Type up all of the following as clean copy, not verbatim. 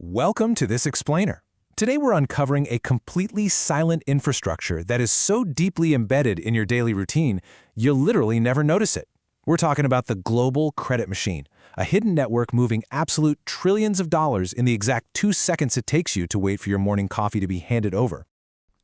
Welcome to this explainer. Today we're uncovering a completely silent infrastructure that is so deeply embedded in your daily routine, you'll literally never notice it. We're talking about the global credit machine, a hidden network moving absolute trillions of dollars in the exact 2 seconds it takes you to wait for your morning coffee to be handed over.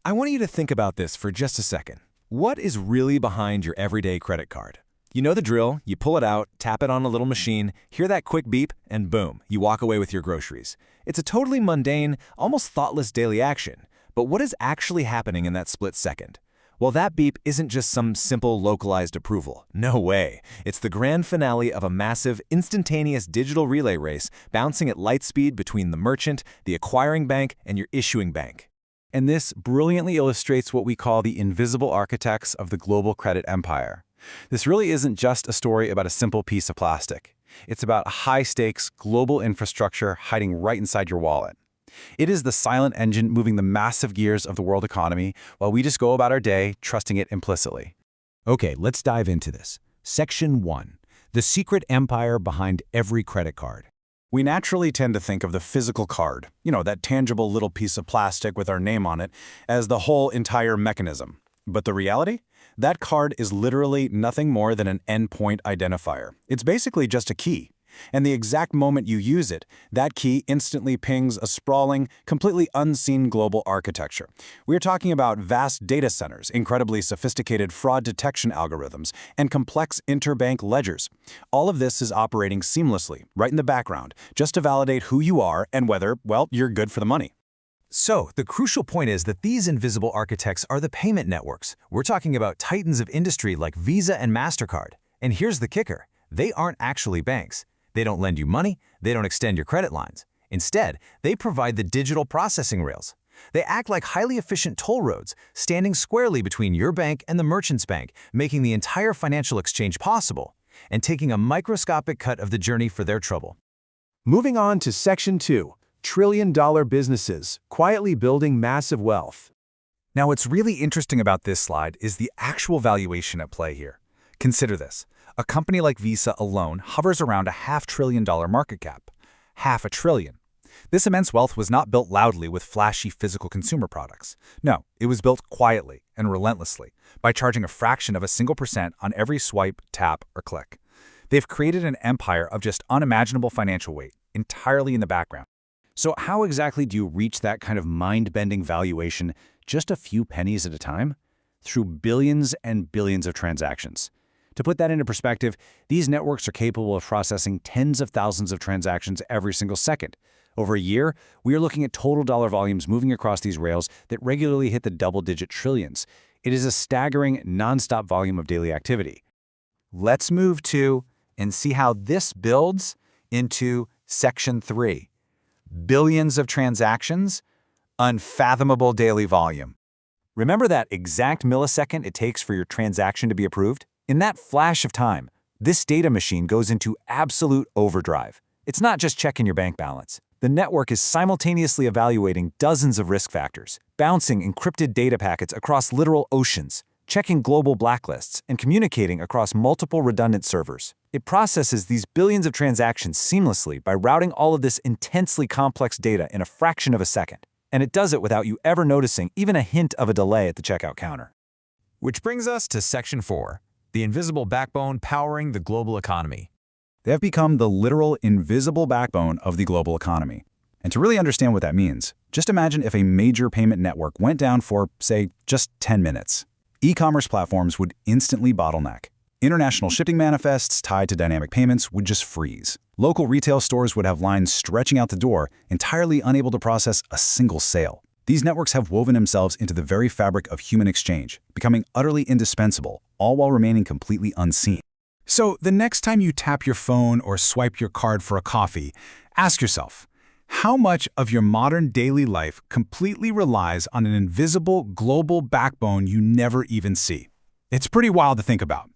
I want you to think about this for just a second. What is really behind your everyday credit card? You know the drill. You pull it out, tap it on a little machine, hear that quick beep, and boom, you walk away with your groceries. It's a totally mundane, almost thoughtless daily action. But what is actually happening in that split second? Well, that beep isn't just some simple localized approval. No way. It's the grand finale of a massive, instantaneous digital relay race bouncing at light speed between the merchant, the acquiring bank, and your issuing bank. And this brilliantly illustrates what we call the invisible architects of the global credit empire. This really isn't just a story about a simple piece of plastic. It's about a high-stakes global infrastructure hiding right inside your wallet. It is the silent engine moving the massive gears of the world economy while we just go about our day trusting it implicitly. Okay, let's dive into this. Section 1. The secret empire behind every credit card. We naturally tend to think of the physical card, that tangible little piece of plastic with our name on it, as the whole entire mechanism. But the reality? That card is literally nothing more than an endpoint identifier. It's basically just a key. And the exact moment you use it, that key instantly pings a sprawling, completely unseen global architecture. We're talking about vast data centers, incredibly sophisticated fraud detection algorithms, and complex interbank ledgers. All of this is operating seamlessly, right in the background, just to validate who you are and whether, you're good for the money. So, the crucial point is that these invisible architects are the payment networks. We're talking about titans of industry like Visa and Mastercard. And here's the kicker. They aren't actually banks. They don't lend you money. They don't extend your credit lines. Instead, they provide the digital processing rails. They act like highly efficient toll roads, standing squarely between your bank and the merchant's bank, making the entire financial exchange possible, and taking a microscopic cut of the journey for their trouble. Moving on to Section 2. Trillion-dollar businesses, quietly building massive wealth. Now, what's really interesting about this slide is the actual valuation at play here. Consider this. A company like Visa alone hovers around a $500 billion market cap. $500 billion. This immense wealth was not built loudly with flashy physical consumer products. No, it was built quietly and relentlessly by charging a fraction of a single percent on every swipe, tap, or click. They've created an empire of just unimaginable financial weight, entirely in the background. So how exactly do you reach that kind of mind-bending valuation just a few pennies at a time? Through billions and billions of transactions. To put that into perspective, these networks are capable of processing tens of thousands of transactions every single second. Over a year, we are looking at total dollar volumes moving across these rails that regularly hit the double-digit trillions. It is a staggering, non-stop volume of daily activity. Let's move to and see how this builds into Section 3. Billions of transactions, unfathomable daily volume. Remember that exact millisecond it takes for your transaction to be approved? In that flash of time, this data machine goes into absolute overdrive. It's not just checking your bank balance. The network is simultaneously evaluating dozens of risk factors, bouncing encrypted data packets across literal oceans, checking global blacklists, and communicating across multiple redundant servers. It processes these billions of transactions seamlessly by routing all of this intensely complex data in a fraction of a second. And it does it without you ever noticing even a hint of a delay at the checkout counter. Which brings us to Section 4. The invisible backbone powering the global economy. They have become the literal invisible backbone of the global economy. And to really understand what that means, just imagine if a major payment network went down for, say, just 10 minutes. E-commerce platforms would instantly bottleneck. International shipping manifests tied to dynamic payments would just freeze. Local retail stores would have lines stretching out the door, entirely unable to process a single sale. These networks have woven themselves into the very fabric of human exchange, becoming utterly indispensable, all while remaining completely unseen. So, the next time you tap your phone or swipe your card for a coffee, ask yourself, how much of your modern daily life completely relies on an invisible global backbone you never even see? It's pretty wild to think about.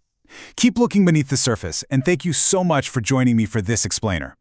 Keep looking beneath the surface, and thank you so much for joining me for this explainer.